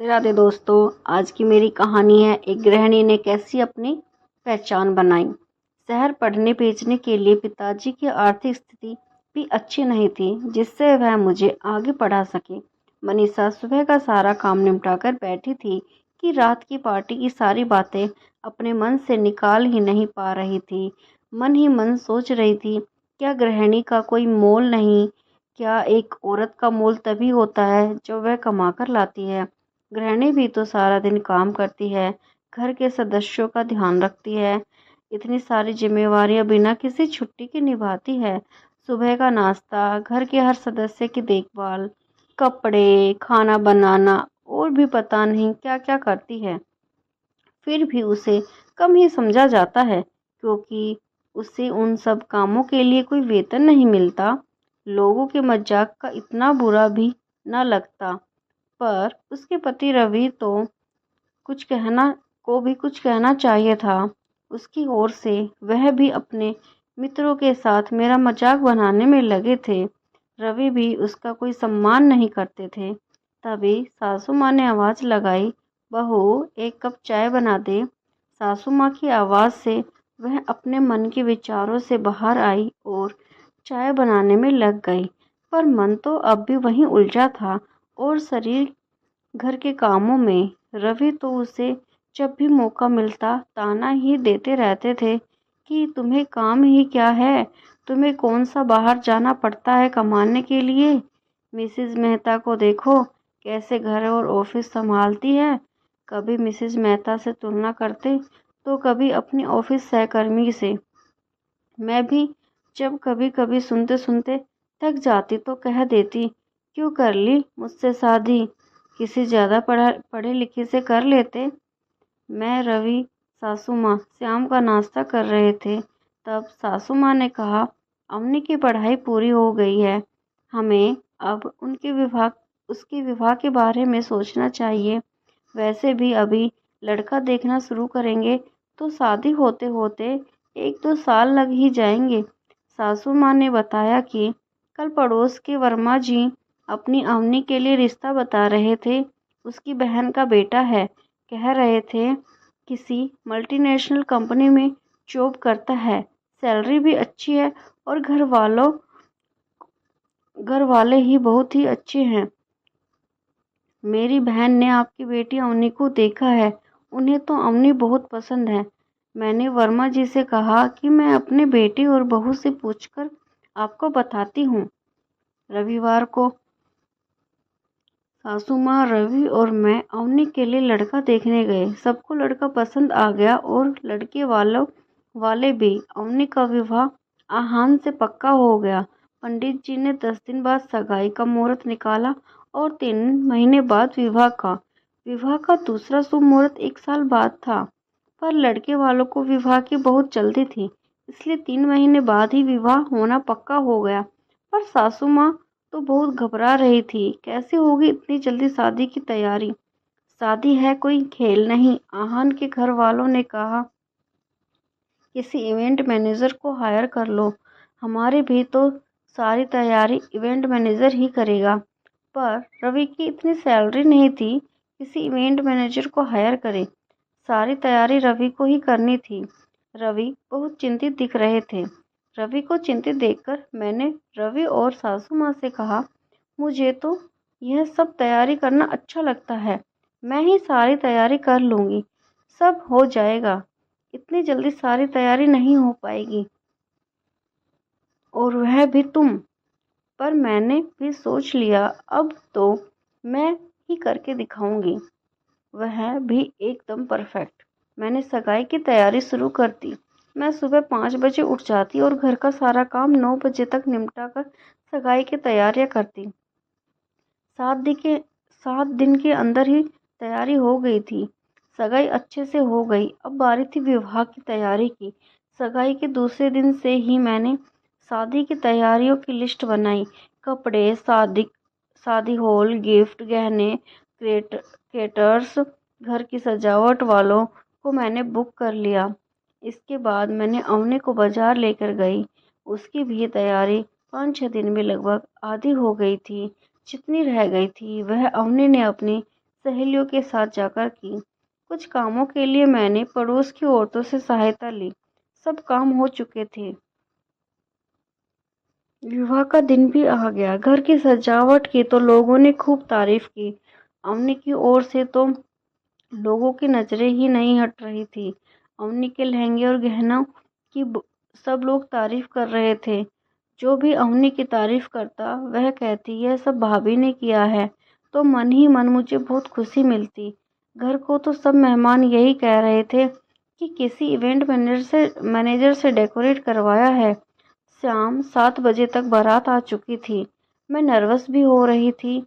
राधे दोस्तों। आज की मेरी कहानी है एक गृहिणी ने कैसी अपनी पहचान बनाई। शहर पढ़ने भेजने के लिए पिताजी की आर्थिक स्थिति भी अच्छी नहीं थी जिससे वह मुझे आगे पढ़ा सके। मनीषा सुबह का सारा काम निपटाकर बैठी थी कि रात की पार्टी की सारी बातें अपने मन से निकाल ही नहीं पा रही थी। मन ही मन सोच रही थी, क्या गृहिणी का कोई मोल नहीं? क्या एक औरत का मोल तभी होता है जो वह कमा कर लाती है। गृहिणी भी तो सारा दिन काम करती है, घर के सदस्यों का ध्यान रखती है, इतनी सारी जिम्मेवारियां बिना किसी छुट्टी के निभाती है। सुबह का नाश्ता, घर के हर सदस्य की देखभाल, कपड़े, खाना बनाना और भी पता नहीं क्या क्या करती है। फिर भी उसे कम ही समझा जाता है क्योंकि उसे उन सब कामों के लिए कोई वेतन नहीं मिलता। लोगों के मजाक का इतना बुरा भी न लगता, पर उसके पति रवि तो कुछ कहना चाहिए था। उसकी ओर से वह भी अपने मित्रों के साथ मेरा मजाक बनाने में लगे थे। रवि भी उसका कोई सम्मान नहीं करते थे। तभी सासू माँ ने आवाज़ लगाई, बहू एक कप चाय बना दे। सासू माँ की आवाज़ से वह अपने मन के विचारों से बाहर आई और चाय बनाने में लग गई। पर मन तो अब भी वहीं उलझा था और शरीर घर के कामों में। रवि तो उसे जब भी मौका मिलता ताना ही देते रहते थे कि तुम्हें काम ही क्या है, तुम्हें कौन सा बाहर जाना पड़ता है कमाने के लिए। मिसेज मेहता को देखो कैसे घर और ऑफिस संभालती है। कभी मिसेज मेहता से तुलना करते तो कभी अपनी ऑफिस सहकर्मी से। मैं भी जब कभी कभी सुनते सुनते थक जाती तो कह देती, क्यों कर ली मुझसे शादी, किसी ज़्यादा पढ़े लिखे से कर लेते। मैं, रवि, सासू माँ शाम का नाश्ता कर रहे थे। तब सासू माँ ने कहा, अवनी की पढ़ाई पूरी हो गई है, हमें अब उसके विवाह के बारे में सोचना चाहिए। वैसे भी अभी लड़का देखना शुरू करेंगे तो शादी होते होते 1-2 साल लग ही जाएंगे। सासू माँ ने बताया कि कल पड़ोस के वर्मा जी अपनी अवनी के लिए रिश्ता बता रहे थे। उसकी बहन का बेटा है, कह रहे थे किसी मल्टीनेशनल कंपनी में जॉब करता है, सैलरी भी अच्छी है और घर वाले ही बहुत ही अच्छे हैं। मेरी बहन ने आपकी बेटी अवनी को देखा है, उन्हें तो अवनी बहुत पसंद है। मैंने वर्मा जी से कहा कि मैं अपने बेटी और बहू से पूछकर आपको बताती हूँ। रविवार को सासू माँ, रवि और मैं अवनी के लिए लड़का देखने गए। सबको लड़का पसंद आ गया और लड़के वाले भी। अवनी का विवाह आहान से पक्का हो गया। पंडित जी ने 10 दिन बाद सगाई का मुहूर्त निकाला और 3 महीने बाद विवाह का दूसरा शुभ मुहूर्त 1 साल बाद था। पर लड़के वालों को विवाह की बहुत जल्दी थी, इसलिए 3 महीने बाद ही विवाह होना पक्का हो गया। पर सासू माँ तो बहुत घबरा रही थी, कैसे होगी इतनी जल्दी शादी की तैयारी। शादी है कोई खेल नहीं। आहान के घर वालों ने कहा, किसी इवेंट मैनेजर को हायर कर लो। हमारी भी तो सारी तैयारी इवेंट मैनेजर ही करेगा। पर रवि की इतनी सैलरी नहीं थी किसी इवेंट मैनेजर को हायर करे। सारी तैयारी रवि को ही करनी थी। रवि बहुत चिंतित दिख रहे थे। रवि को चिंतित देखकर मैंने रवि और सासू माँ से कहा, मुझे तो यह सब तैयारी करना अच्छा लगता है, मैं ही सारी तैयारी कर लूँगी, सब हो जाएगा। इतनी जल्दी सारी तैयारी नहीं हो पाएगी, और वह भी तुम। पर मैंने भी सोच लिया, अब तो मैं ही करके दिखाऊंगी, वह भी एकदम परफेक्ट। मैंने सगाई की तैयारी शुरू कर दी। मैं सुबह 5 बजे उठ जाती और घर का सारा काम 9 बजे तक निपटा कर सगाई की तैयारियां करती। 7 दिन के अंदर ही तैयारी हो गई थी। सगाई अच्छे से हो गई। अब बारी थी विवाह की तैयारी की। सगाई के दूसरे दिन से ही मैंने शादी की तैयारियों की लिस्ट बनाई। कपड़े, शादी हॉल, गिफ्ट, गहने, केटर्स, घर की सजावट वालों को मैंने बुक कर लिया। इसके बाद मैंने अवनी को बाजार लेकर गई। उसकी भी तैयारी 5-6 दिन में लगभग आधी हो गई थी। जितनी रह गई थी वह अवनी ने अपनी सहेलियों के साथ जाकर की। कुछ कामों के लिए मैंने पड़ोस की औरतों से सहायता ली। सब काम हो चुके थे। विवाह का दिन भी आ गया। घर की सजावट की तो लोगों ने खूब तारीफ की। अवनी की ओर से तो लोगों की नजरें ही नहीं हट रही थी। अवनी के लहंगे और गहनों की सब लोग तारीफ कर रहे थे। जो भी अवनी की तारीफ करता वह कहती यह सब भाभी ने किया है, तो मन ही मन मुझे बहुत खुशी मिलती। घर को तो सब मेहमान यही कह रहे थे कि किसी इवेंट मैनेजर से डेकोरेट करवाया है। शाम 7 बजे तक बारात आ चुकी थी। मैं नर्वस भी हो रही थी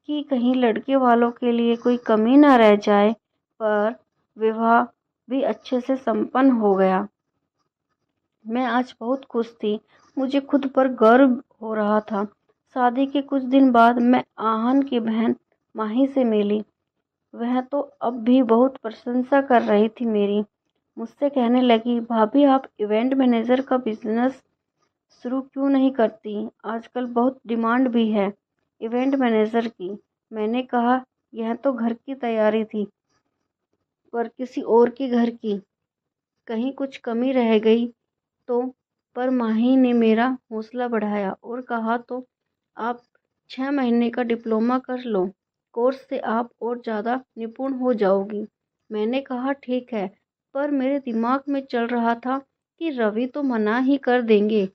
कि कहीं लड़के वालों के लिए कोई कमी न रह जाए, पर विवाह भी अच्छे से संपन्न हो गया। मैं आज बहुत खुश थी। मुझे खुद पर गर्व हो रहा था। शादी के कुछ दिन बाद मैं आहन की बहन माही से मिली। वह तो अब भी बहुत प्रशंसा कर रही थी मेरी। मुझसे कहने लगी, भाभी आप इवेंट मैनेजर का बिजनेस शुरू क्यों नहीं करती? आजकल बहुत डिमांड भी है इवेंट मैनेजर की। मैंने कहा, यह तो घर की तैयारी थी, पर किसी और के घर की। कहीं कुछ कमी रह गई तो? पर माही ने मेरा हौसला बढ़ाया और कहा, तो आप 6 महीने का डिप्लोमा कर लो। कोर्स से आप और ज़्यादा निपुण हो जाओगी। मैंने कहा, ठीक है, पर मेरे दिमाग में चल रहा था कि रवि तो मना ही कर देंगे।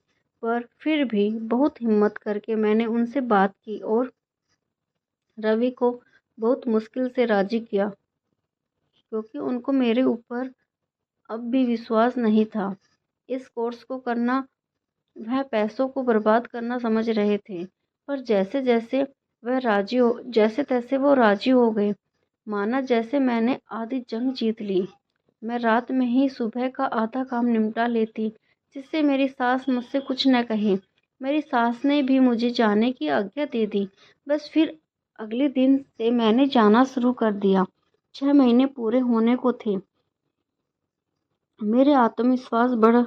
पर फिर भी बहुत हिम्मत करके मैंने उनसे बात की और रवि को बहुत मुश्किल से राजी किया, क्योंकि उनको मेरे ऊपर अब भी विश्वास नहीं था। इस कोर्स को करना वह पैसों को बर्बाद करना समझ रहे थे, पर जैसे तैसे वो राजी हो गए। माना जैसे मैंने आधी जंग जीत ली। मैं रात में ही सुबह का आधा काम निपटा लेती, जिससे मेरी सास मुझसे कुछ न कहे। मेरी सास ने भी मुझे जाने की आज्ञा दे दी। बस फिर अगले दिन से मैंने जाना शुरू कर दिया। 6 महीने पूरे होने को थे। मेरे आत्मविश्वास बढ़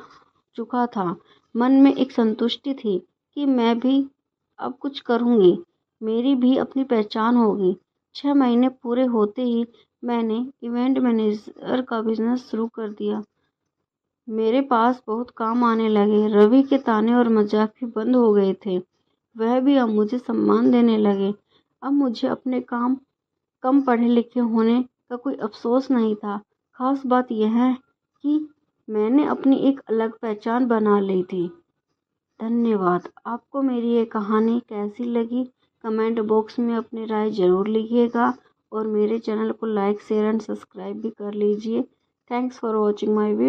चुका था। मन में एक संतुष्टि थी कि मैं भी अब कुछ करूँगी, मेरी भी अपनी पहचान होगी। 6 महीने पूरे होते ही मैंने इवेंट मैनेजर का बिजनेस शुरू कर दिया। मेरे पास बहुत काम आने लगे। रवि के ताने और मजाक भी बंद हो गए थे। वह भी अब मुझे सम्मान देने लगे। अब मुझे अपने कम पढ़े लिखे होने का कोई अफसोस नहीं था। खास बात यह है कि मैंने अपनी एक अलग पहचान बना ली थी। धन्यवाद। आपको मेरी ये कहानी कैसी लगी? कमेंट बॉक्स में अपनी राय ज़रूर लिखिएगा और मेरे चैनल को लाइक, शेयर एंड सब्सक्राइब भी कर लीजिए। Thanks for watching my video.